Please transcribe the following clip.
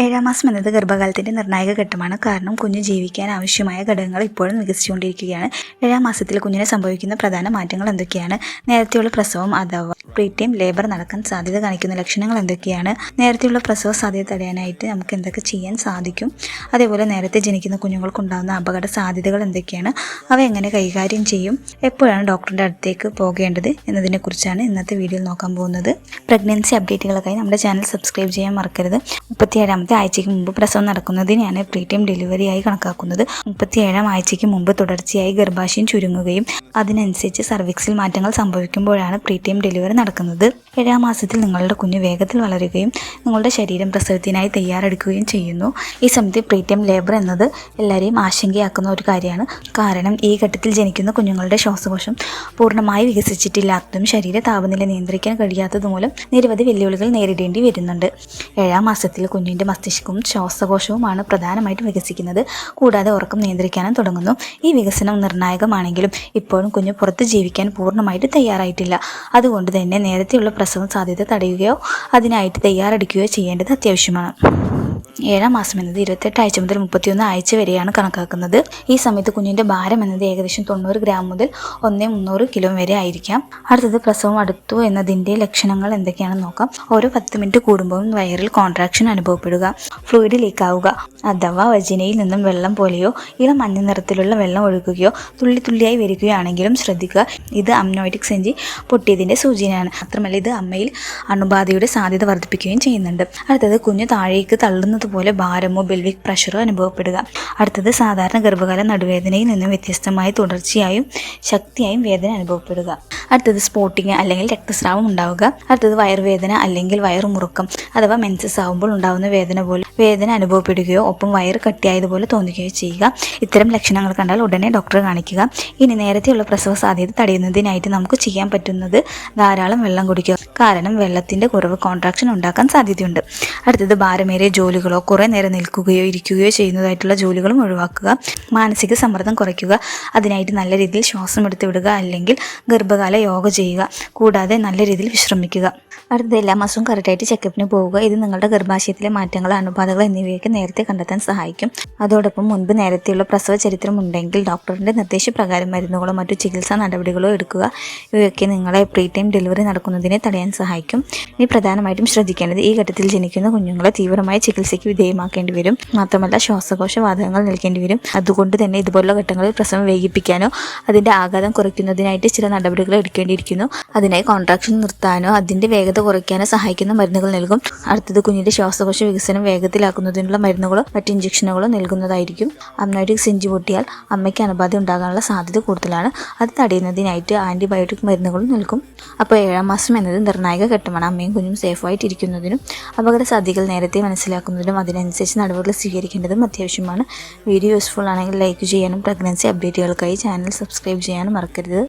ഏഴാം മാസം എന്നത് ഗർഭകാലത്തിൻ്റെ നിർണായക ഘട്ടമാണ്. കാരണം കുഞ്ഞ് ജീവിക്കാൻ ആവശ്യമായ ഘടകങ്ങൾ ഇപ്പോഴും വികസിച്ചുകൊണ്ടിരിക്കുകയാണ്. ഏഴാം മാസത്തിൽ കുഞ്ഞിന് സംഭവിക്കുന്ന പ്രധാന മാറ്റങ്ങൾ എന്തൊക്കെയാണ്? നേരത്തെയുള്ള പ്രസവം അഥവാ പ്രീടൈം ലേബർ നടക്കാൻ സാധ്യത കാണിക്കുന്ന ലക്ഷണങ്ങൾ എന്തൊക്കെയാണ്? നേരത്തെയുള്ള പ്രസവ സാധ്യത തടയാനായിട്ട് നമുക്ക് എന്തൊക്കെ ചെയ്യാൻ സാധിക്കും? അതേപോലെ നേരത്തെ ജനിക്കുന്ന കുഞ്ഞുങ്ങൾക്കുണ്ടാകുന്ന അപകട സാധ്യതകൾ എന്തൊക്കെയാണ്? അവ എങ്ങനെ കൈകാര്യം ചെയ്യും? എപ്പോഴാണ് ഡോക്ടറുടെ അടുത്തേക്ക് പോകേണ്ടത് എന്നതിനെക്കുറിച്ചാണ് ഇന്നത്തെ വീഡിയോയിൽ നോക്കാൻ പോകുന്നത്. പ്രഗ്നൻസി അപ്ഡേറ്റുകൾക്കായി നമ്മുടെ ചാനൽ സബ്സ്ക്രൈബ് ചെയ്യാൻ മറക്കരുത്. 37 ആഴ്ചയ്ക്ക് മുമ്പ് പ്രസവം നടക്കുന്നതിനെയാണ് പ്രീടൈം ഡെലിവറിയായി കണക്കാക്കുന്നത്. 37 ആഴ്ചയ്ക്ക് മുമ്പ് തുടർച്ചയായി ഗർഭാശയം ചുരുങ്ങുകയും അതിനനുസരിച്ച് സർവിക്സിൽ മാറ്റങ്ങൾ സംഭവിക്കുമ്പോഴാണ് പ്രീടൈം ഡെലിവറി നടക്കുന്നത്. 7 മാസത്തിൽ നിങ്ങളുടെ കുഞ്ഞ് വേഗത്തിൽ വളരുകയും നിങ്ങളുടെ ശരീരം പ്രസവത്തിനായി തയ്യാറെടുക്കുകയും ചെയ്യുന്നു. ഈ സമയത്ത് പ്രീടൈം ലേബർ എന്നത് എല്ലാവരെയും ആശങ്കയാക്കുന്ന ഒരു കാര്യമാണ്. കാരണം ഈ ഘട്ടത്തിൽ ജനിക്കുന്ന കുഞ്ഞുങ്ങളുടെ ശ്വാസകോശം പൂർണ്ണമായി വികസിച്ചിട്ടില്ലാത്തതും ശരീര താപനില നിയന്ത്രിക്കാൻ കഴിയാത്തതുമൂലം നിരവധി വെല്ലുവിളികൾ നേരിടേണ്ടി വരുന്നുണ്ട്. 7 മാസത്തിൽ കുഞ്ഞിൻ്റെ മസ്തിഷ്കവും ശ്വാസകോശവുമാണ് പ്രധാനമായിട്ടും വികസിക്കുന്നത്. കൂടാതെ ഉറക്കം നിയന്ത്രിക്കാനും തുടങ്ങുന്നു. ഈ വികസനം നിർണായകമാണെങ്കിലും ഇപ്പോഴും കുഞ്ഞ് പുറത്ത് ജീവിക്കാൻ പൂർണ്ണമായിട്ട് തയ്യാറായിട്ടില്ല. അതുകൊണ്ട് തന്നെ നേരത്തെയുള്ള പ്രസവ സാധ്യത തടയുകയോ അതിനായിട്ട് തയ്യാറെടുക്കുകയോ ചെയ്യേണ്ടത് അത്യാവശ്യമാണ്. 7 മാസം എന്നത് 28 ആഴ്ച മുതൽ 31 ആഴ്ച വരെയാണ് കണക്കാക്കുന്നത്. ഈ സമയത്ത് കുഞ്ഞിൻ്റെ ഭാരം എന്നത് ഏകദേശം 90 ഗ്രാം മുതൽ 1,300 കിലോ വരെ ആയിരിക്കാം. അടുത്തത് പ്രസവം അടുത്തു എന്നതിൻ്റെ ലക്ഷണങ്ങൾ എന്തൊക്കെയാണെന്ന് നോക്കാം. ഓരോ 10 മിനിറ്റ് കൂടുമ്പോഴും വയറിൽ കോൺട്രാക്ഷൻ അനുഭവപ്പെടുക, ഫ്ലൂയിഡ് ലീക്കാവുക അഥവാ വജിനയിൽ നിന്നും വെള്ളം പോലെയോ ഇളം മഞ്ഞ നിറത്തിലുള്ള വെള്ളം ഒഴുകുകയോ തുള്ളി തുള്ളിയായി വരികയാണെങ്കിലും ശ്രദ്ധിക്കുക. ഇത് അമ്നോയിറ്റിക് സെഞ്ചി പൊട്ടിയതിൻ്റെ സൂചനയാണ്. മാത്രമല്ല ഇത് അമ്മയിൽ അണുബാധയുടെ സാധ്യത വർദ്ധിപ്പിക്കുകയും ചെയ്യുന്നുണ്ട്. അടുത്തത് കുഞ്ഞ് താഴേക്ക് തള്ളുന്നത് പോലെ ഭാരമോ ബെൽവിക് പ്രഷറോ അനുഭവപ്പെടുക. അടുത്തത് സാധാരണ ഗർഭകാല നടുവേദനയിൽ നിന്നും വ്യത്യസ്തമായി തുടർച്ചയായും ശക്തിയായും വേദന അനുഭവപ്പെടുക. അടുത്തത് സ്പോട്ടിങ് അല്ലെങ്കിൽ രക്തസ്രാവം ഉണ്ടാവുക. അടുത്തത് വയറുവേദന അല്ലെങ്കിൽ വയറുമുറുക്കം അഥവാ മെൻസസ് ആവുമ്പോൾ ഉണ്ടാകുന്ന വേദന അനുഭവപ്പെടുകയോ ഒപ്പം വയറ് കട്ടിയായതുപോലെ തോന്നുകയോ ചെയ്യുക. ഇത്തരം ലക്ഷണങ്ങൾ കണ്ടാൽ ഉടനെ ഡോക്ടറെ കാണിക്കുക. ഇനി നേരത്തെയുള്ള പ്രസവ സാധ്യത തടയുന്നതിനായിട്ട് നമുക്ക് ചെയ്യാൻ പറ്റുന്നത് ധാരാളം വെള്ളം കുടിക്കുക. കാരണം വെള്ളത്തിൻ്റെ കുറവ് കോൺട്രാക്ഷൻ ഉണ്ടാക്കാൻ സാധ്യതയുണ്ട്. അടുത്തത് ഭാരമേറിയ ജോലികളോ കുറേ നേരം നിൽക്കുകയോ ഇരിക്കുകയോ ചെയ്യുന്നതായിട്ടുള്ള ജോലികളും ഒഴിവാക്കുക. മാനസിക സമ്മർദ്ദം കുറയ്ക്കുക. അതിനായിട്ട് നല്ല രീതിയിൽ ശ്വാസം എടുത്ത് വിടുക അല്ലെങ്കിൽ ഗർഭകാല യോഗ ചെയ്യുക. കൂടാതെ നല്ല രീതിയിൽ വിശ്രമിക്കുക. അടുത്തത് എല്ലാ മാസവും കറക്റ്റായിട്ട് ചെക്കപ്പിന് പോവുക. ഇത് നിങ്ങളുടെ ഗർഭാശയത്തിലെ മാറ്റങ്ങൾ, അണുബാധകൾ എന്നിവയൊക്കെ നേരത്തെ കണ്ടെത്താൻ സഹായിക്കും. അതോടൊപ്പം മുൻപ് നേരത്തെയുള്ള പ്രസവ ചരിത്രം ഉണ്ടെങ്കിൽ ഡോക്ടറിൻ്റെ നിർദ്ദേശപ്രകാരം മരുന്നുകളോ മറ്റു ചികിത്സാ നടപടികളോ എടുക്കുക. ഇവയൊക്കെ നിങ്ങളെ പ്രീടൈം ഡെലിവറി നടക്കുന്നതിനെ തടയാൻ സഹായിക്കും. ഇനി പ്രധാനമായിട്ടും ശ്രദ്ധിക്കേണ്ടത് ഈ ഘട്ടത്തിൽ ജനിക്കുന്ന കുഞ്ഞുങ്ങളെ തീവ്രമായ ചികിത്സയ്ക്ക് വിധേയമാക്കേണ്ടി വരും. മാത്രമല്ല ശ്വാസകോശ വാതകങ്ങൾ നൽകേണ്ടി വരും. അതുകൊണ്ട് തന്നെ ഇതുപോലുള്ള ഘട്ടങ്ങളിൽ പ്രസവം വൈകിപ്പിക്കാനോ അതിൻ്റെ ആഘാതം കുറയ്ക്കുന്നതിനായിട്ട് ചില നടപടികൾ എടുക്കേണ്ടിയിരിക്കുന്നു. അതിനായി കോൺട്രാക്ഷൻ നിർത്താനോ അതിൻ്റെ വേഗത കുറയ്ക്കാനോ സഹായിക്കുന്ന മരുന്നുകൾ നൽകും. അടുത്തത് കുഞ്ഞിൻ്റെ ശ്വാസകോശ വികസനം വേഗത്തിലാക്കുന്നതിനുള്ള മരുന്നുകളോ മറ്റ് ഇഞ്ചക്ഷനുകളോ നൽകുന്നതായിരിക്കും. അമ്നോയിറ്റിക് സെഞ്ചി പൊട്ടിയാൽ അമ്മയ്ക്ക് അണുബാധ ഉണ്ടാകാനുള്ള സാധ്യത കൂടുതലാണ്. അത് തടയുന്നതിനായിട്ട് ആൻറ്റിബയോട്ടിക് മരുന്നുകളും നൽകും. അപ്പോൾ 7 മാസം എന്നത് നിർണായക ഘട്ടമാണ്. അമ്മയും കുഞ്ഞും സേഫായിട്ടിരിക്കുന്നതിനും അപകട സാധ്യതകൾ നേരത്തെ മനസ്സിലാക്കുന്നതിനും അതിനനുസരിച്ച് നടപടികൾ സ്വീകരിക്കേണ്ടതും അത്യാവശ്യമാണ്. വീഡിയോ യൂസ്ഫുൾ ആണെങ്കിൽ ലൈക്ക് ചെയ്യാനും പ്രഗ്നൻസി അപ്ഡേറ്റുകൾക്കായി ചാനൽ സബ്സ്ക്രൈബ് ചെയ്യാനും മറക്കരുത്.